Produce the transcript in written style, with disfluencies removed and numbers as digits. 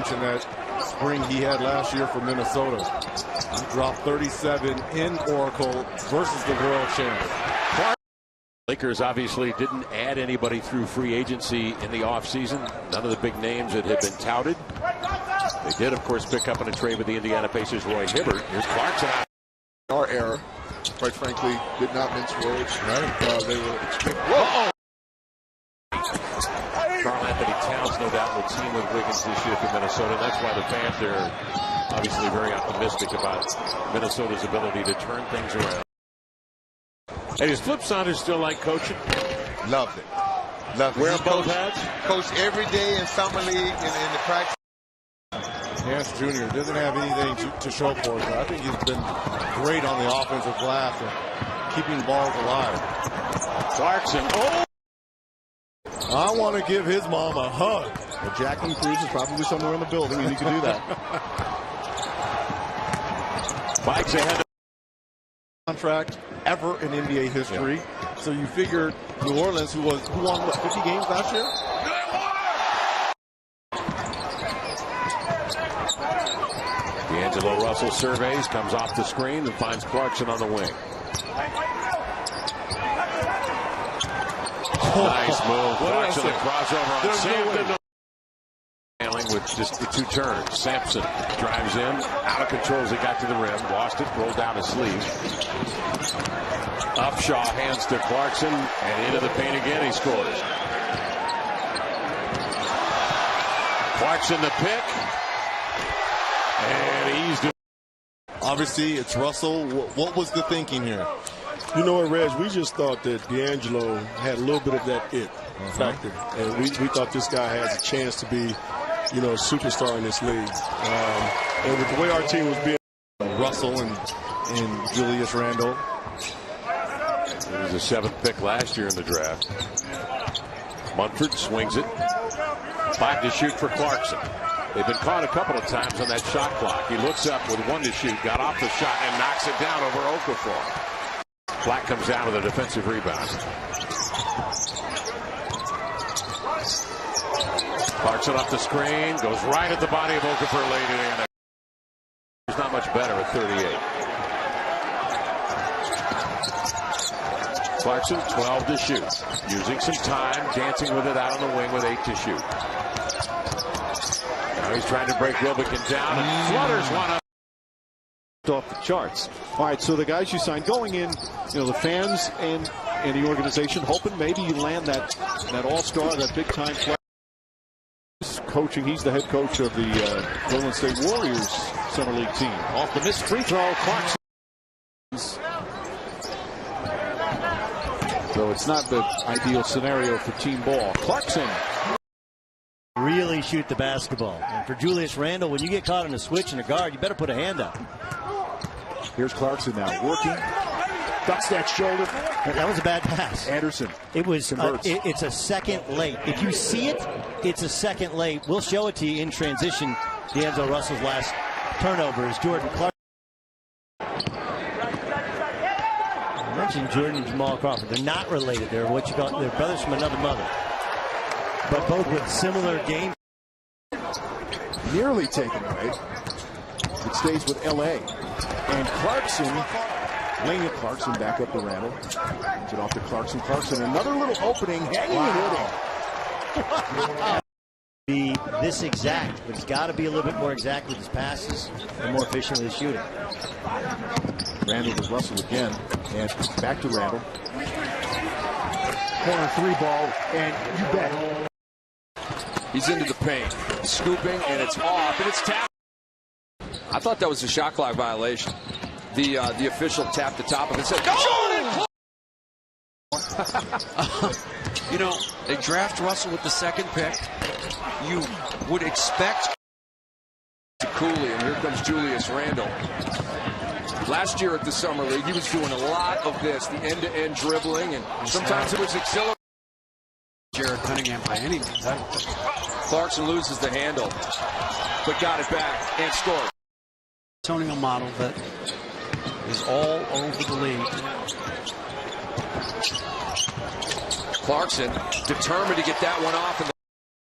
mention that spring he had last year for Minnesota. He dropped 37 in Oracle versus the world champ. Lakers obviously didn't add anybody through free agency in the offseason. None of the big names that had been touted. They did, of course, pick up in a trade with the Indiana Pacers' Roy Hibbert. Here's Clarkson. Our era, quite frankly, did not mince words. Right. They were extremely. Whoa! Karl Anthony Towns, no doubt, will team with Wiggins this year for Minnesota. That's why the fans are obviously very optimistic about Minnesota's ability to turn things around. And his flip side is still like coaching. Loved it. Loved it. Wear both hats. Coach every day in summer league and in the practice. Nance Jr. doesn't have anything to show for it, but I think he's been great on the offensive glass and keeping balls alive. Clarkson. Oh! I want to give his mom a hug. Well, Jacqueline Cruz is probably somewhere in the building, and he can do that. Bikes ahead. Contract ever in NBA history. Yeah. So you figure New Orleans, who won what, 50 games last year? D'Angelo Russell surveys, comes off the screen and finds Clarkson on the wing. Nice move. Clarkson, the crossover on Sampson. Handling with just the 2 turns. Sampson drives in, out of control as he got to the rim, lost it, rolled down his sleeve. Upshaw hands to Clarkson, and into the paint again, he scores. Clarkson the pick, and he's doing. Obviously, it's Russell. What was the thinking here? You know what, Reg? We just thought that D'Angelo had a little bit of that it factor, and we thought this guy has a chance to be, you know, a superstar in this league. And with the way our team was being, Russell and Julius Randle. He was a 7th pick last year in the draft. Munford swings it. 5 to shoot for Clarkson. They've been caught a couple of times on that shot clock. He looks up with 1 to shoot, got off the shot, and knocks it down over Okafor. Black comes down with a defensive rebound. Clarkson off the screen, goes right at the body of Okafor late in. He's not much better at 38. Clarkson, 12 to shoot. Using some time, dancing with it out on the wing with 8 to shoot. Now he's trying to break Wilbekin down and flutters one up. Off the charts. All right, so the guys you signed going in, you know, the fans and the organization hoping maybe you land that all-star, that big-time player. Coaching, he's the head coach of the Golden State Warriors Summer League team. Off the missed free throw, Clarkson. So it's not the ideal scenario for team ball. Clarkson. Really shoot the basketball. And for Julius Randle, when you get caught in a switch and a guard, you better put a hand up. Here's Clarkson now working. Ducks that shoulder. That was a bad pass. Anderson. It was. It's a second late. If you see it, it's a second late. We'll show it to you in transition. D'Angelo Russell's last turnover is Jordan Clarkson. I mentioned Jordan and Jamal Crawford. They're not related. They're what you call. They're brothers from another mother. But both with similar game. Nearly taken away. It stays with L.A. And Clarkson, laying it. Clarkson back up to Randle. Hands it off to Clarkson. Clarkson, another little opening. Hanging wow. Be this exact, but he's got to be a little bit more exact with his passes and more efficient with his shooting. Randle to Russell again. And back to Randle. Corner 3 ball, and you bet. He's into the paint, scooping, and it's off, and it's tapped. I thought that was a shot clock violation. The official tapped the top of it and said, "Oh!" You know, they draft Russell with the 2nd pick. You would expect to Cooley, and here comes Julius Randle. Last year at the Summer League, he was doing a lot of this, the end-to-end dribbling, and sometimes it was accelerating. Jared Cunningham by any means. Clarkson loses the handle, but got it back and scored. Antonio model that is all over the league. Clarkson determined to get that one off, and